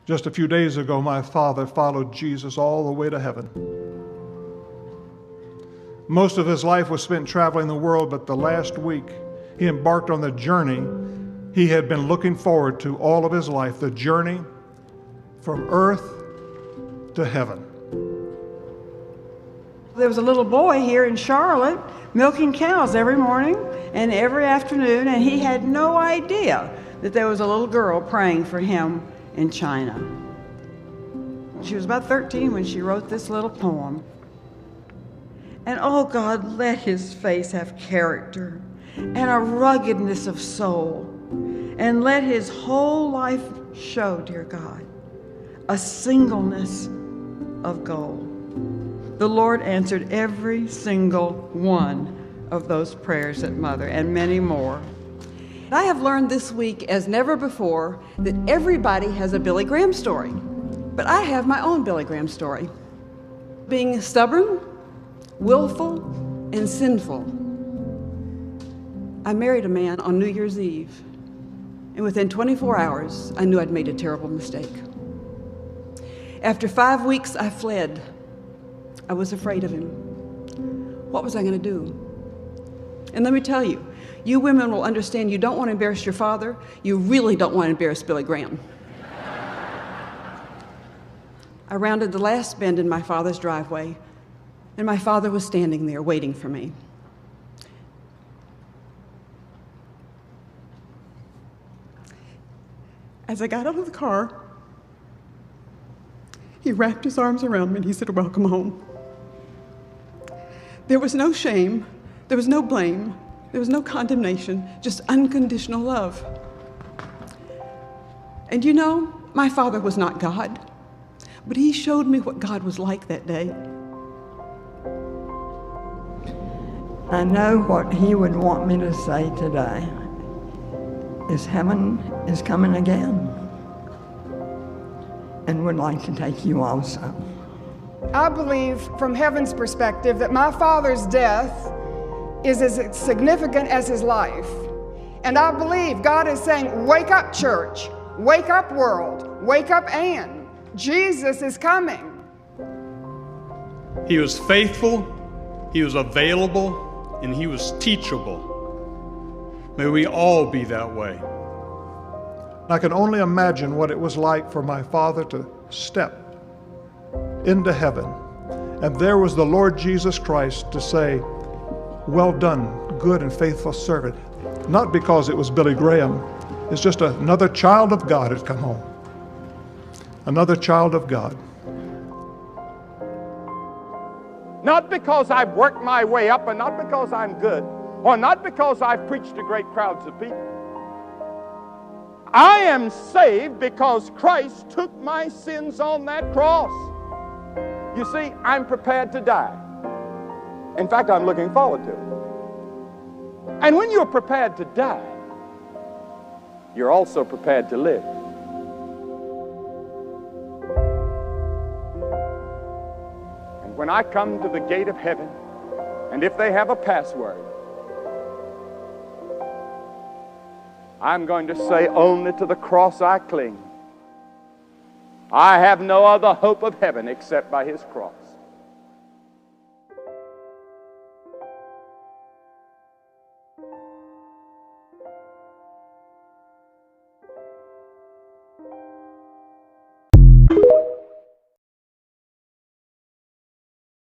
Just a few days ago, my father followed Jesus all the way to heaven. Most of his life was spent traveling the world, but the last week he embarked on the journey he had been looking forward to all of his life, the journey from earth to heaven. There was a little boy here in Charlotte milking cows every morning and every afternoon, and he had no idea that there was a little girl praying for him in China. She was about 13 when she wrote this little poem. And oh God, let his face have character and a ruggedness of soul, and let his whole life show, dear God, a singleness of gold. The Lord answered every single one of those prayers at Mother, and many more. I have learned this week as never before that everybody has a Billy Graham story, but I have my own Billy Graham story. Being stubborn, willful, and sinful. I married a man on New Year's Eve, and within 24 hours, I knew I'd made a terrible mistake. After 5 weeks, I fled. I was afraid of him. What was I going to do? And let me tell you, you women will understand you don't want to embarrass your father. You really don't want to embarrass Billy Graham. I rounded the last bend in my father's driveway, and my father was standing there waiting for me. As I got out of the car, he wrapped his arms around me and he said, "Welcome home." There was no shame, there was no blame, there was no condemnation, just unconditional love. And you know, my father was not God, but he showed me what God was like that day. I know what he would want me to say today is heaven is coming again and would like to take you also. I believe from heaven's perspective that my father's death is as significant as his life. And I believe God is saying, wake up, church, wake up, world, wake up, Anne. Jesus is coming. He was faithful, he was available, and he was teachable. May we all be that way. I can only imagine what it was like for my father to step into heaven, and there was the Lord Jesus Christ to say, "Well done, good and faithful servant." Not because it was Billy Graham, it's just another child of God had come home. Another child of God. Not because I've worked my way up, and not because I'm good, or not because I've preached to great crowds of people. I am saved because Christ took my sins on that cross. You see, I'm prepared to die. In fact, I'm looking forward to it. And when you're prepared to die, you're also prepared to live. And when I come to the gate of heaven, and if they have a password, I'm going to say, only to the cross I cling. I have no other hope of heaven except by his cross.